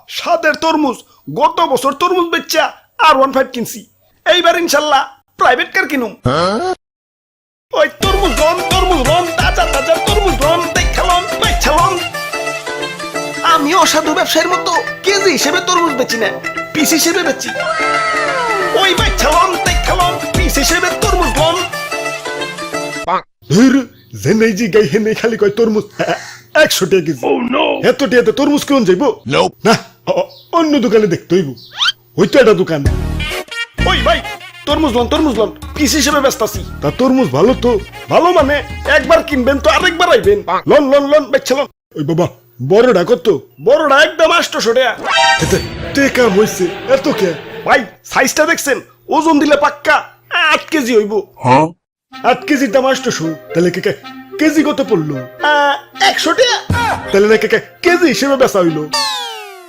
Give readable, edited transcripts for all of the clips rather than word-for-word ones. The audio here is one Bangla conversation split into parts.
স্বাদের তরমুজ। গত বছর তরমুজ বেচা R15 কিনছি, এইবার ইনশাল্লাহ প্রাইভেট কার কিনুম। ওই তরমুজ রন তাজা তাজা তরমুজ রন দেখালন বেচালন। আমি অসাধু ব্যবসায়ীর মতো কেজি হিসেবে তরমুজ বেচি না, পিস হিসেবে বেচি। ওই বেচালন দেখালন পিস হিসেবে তরমুজ রন। জেনে জি গাই হেনে খালি কয় তরমুজ 100 টাকা কেজি। এত টাকাতে তরমুজ কেমন যাইব? না, অন্য দোকানে দেখতে হইব। ওই তো একটা দোকান। ওই ভাই তরমুজ লন পিস হিসেবে ব্যস্তাছি। তা তরমুজ ভালো তো? ভালো মানে একবার কিনবেন তো আরেকবার আইবেন। লন বেচলন। ওই বাবা বড়টা কত? বড়টা একদম 800 টাকা। টেকা হইছে এত কে? ভাই সাইজটা দেখছেন? ওজন দিলে পাক্কা 8 কেজি হইব। 8 কেজির দাম 800। তাহলে কেজি কত পড়লো? 100 টাকা। তাহলে না কেজি হিসেবে বেচা হইলো।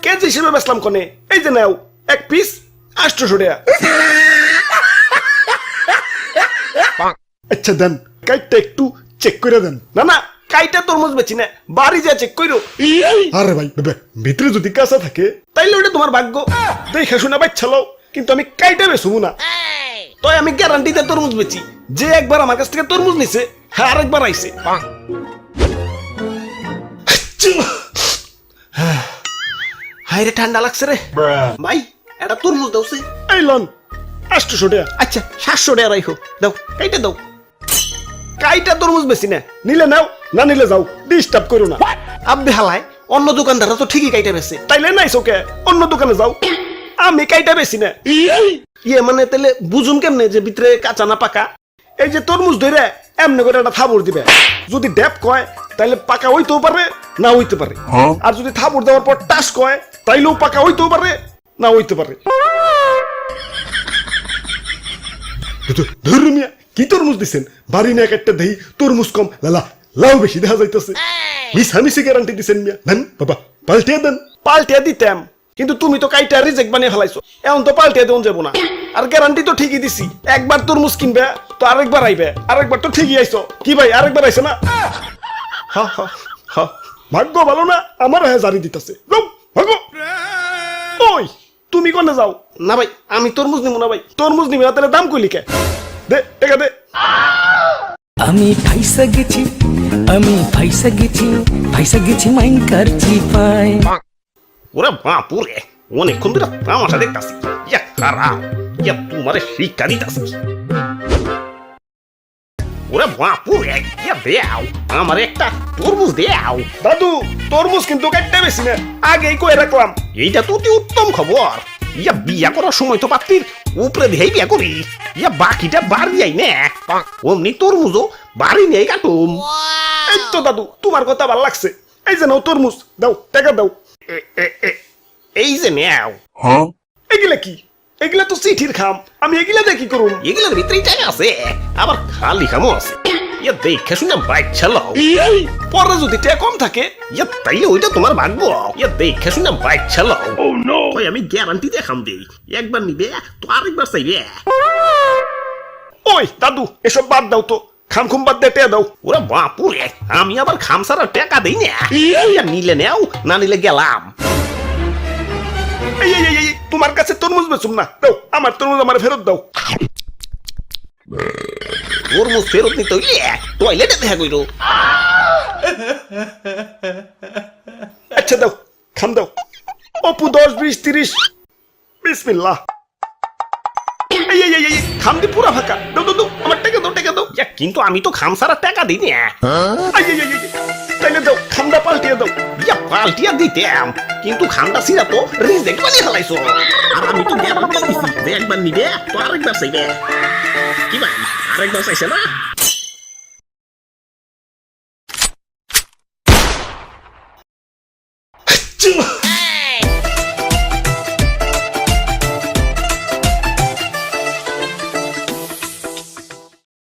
কেজি হিসেবে বেচলাম কোনে? এই যে নাও এক পিস 800 টাকা। আচ্ছা দেন, কাইটটা একটু চেক করে দেন। না কাইটা তরমুজ বেচি না, বাড়ি যা চেক কইরো। আরে ভাই ভিতরে যদি কাঁচা থাকে তাইলে ওটা তোমার ভাগ্য। দেখে শুনে বাচ্চালো, কিন্তু আমি কাইটা বেচবো না। তাই আমি গ্যারান্টিতে তরমুজ বেচি। যে একবার আমার কাছ থেকে তরমুজ নিছে, হ্যাঁ আরেকবার আইছে। হাই রে ঠান্ডা লাগছে রে ভাই, এটা তরমুজ দাও সে। এই লন 800 টাকা। আচ্ছা 700 টাকা রাখো, দাও কাইটা দাও। কাইটা তরমুজ বেশি না, নিলে নাও না নিলে যাও, ডিস্টার্ব করো না। আব্বে হালায়, অন্য দোকানদাররা তো ঠিকই কাইটা বেচে, তাইলে নাইছো কে? অন্য দোকানে যাও। আমি কাইটা বেশি না। ইয়ে মানে তাহলে বুঝুন কেমনে যে ভিতরে কাঁচা না পাকা? এই যে তরমুজ ধরে এমনি করে একটা থাবড় দিবে। যদি ড্যাপ কয় তাইলে পাকা হইতেও পারে না হইতে পারে, আর যদি থাবড় দেওয়ার পর টাস কয় তাইলেও পাকা হইতেও পারে না হইতে পারে। ধর্মিয়া কি তরমুজ দিচ্ছেন? বাড়ি না একটা দেই তরমুজ কম লাউ বেশি দেখা যাইতেছে। মিশামিশি গ্যারান্টি দিচ্ছেন মিয়া। দেন বাবা পাল্টিয়ে দেন। পাল্টিয়ে দিতাম, কিন্তু তুমি তো কাইটা রিজেক্ট বানিয়ে ফেলাইছো, এখন তো পাল্টিয়ে দেন যাবো না। আর গ্যারান্টি তো ঠিকই দিছি, একবার তরমুজ কিনবে তো আরেকবার আইবে, আরেকবার তো ঠিকই আইছো। কি ভাই আরেকবার আইছে না? ভাগ্য ভালো না, আমার হ্যাঁ জারি দিতেছে। ওই তুমি কোনে যাও? না ভাই আমি তরমুজ নিব না। ভাই তরমুজ নিবি না তাহলে দাম কইলি কে? দে টাকা দে। আমি ফাইসা গেছি মাইন কারছি পায়। ওরে বাপুরে, অনেকক্ষণ ধরে তামাশা দেখতাছি। ইয়া খারাপ, ইয়া তোমারে শিক্ষা দিতাছি। ওরে বাপুরে, ইয়া দেও আমার একটা তরমুজ দেও। দাদু তরমুজ কিন্তু কাটতে বেশি না, আগেই কই রাখলাম। এইটা তো অতি উত্তম খবর। ইয়া বিয়া করার সময় তো পাত্রীর উপরে দিয়েই বিয়া করি, ইয়া বাকিটা বাড়ি যাই না। অমনি তরমুজও বাড়ি নিয়ে কাটুম। এই তো দাদু তোমার কথা ভালো লাগছে। এই যে নাও তরমুজ, দাও টাকা দাও। এই যে নেও। এগুলা কি? এগুলা তো চিঠির খাম, আমি এগুলা দিয়ে কি করুম? এগুলার ভিতরেই টাকা আছে, আবার খালি খামও আছে। ইয়া দেখে শুনে বাইক চালাও, পরে যদি টাকা কম থাকে ইয়া তাইলে ওইটা তোমার ভাগ্য। ইয়া দেখে শুনে বাইক চালাও। ওই আমি গ্যারান্টি দিয়ে খাম দেই, একবার নিবে তো আরেকবার চাইবে। ওই দাদু এসব বাদ দাও তো, খাম খুম বাদ দিয়ে টাকা দাও। ওরা বাপুরে, আমি আবার খাম ছাড়া টাকা দেই না। নিলে নেও, না নিলে গেলাম। তোমার কাছে তরমুজ বেচুম না, দাও আমার তরমুজ আমার ফেরত দাও। তরমুজ ফেরত নিতে হইলে টয়লেটে দেখা কইরো। আচ্ছা দাও, খাম দাও। অপু 10 20 30 বিসমিল্লাহ। খাম দি পুরা ফাঁকা। দাও আমার টাকা দাও। কিন্তু আমি তো খাম ছাড়া টাকা দিই না। তাইলে দাও খামটা পাল্টিয়ে দাও। ইয়া পাল্টিয়ে দিতাম, কিন্তু খামটা ছিঁড়া তো রিজেক্ট বানিয়ে ফেলাইছো। আর আমি তো গ্যারান্টি দিছি যে একবার নিবে তো আরেকবার চাইবে। কি ভাই আরেকবার চাইছে না?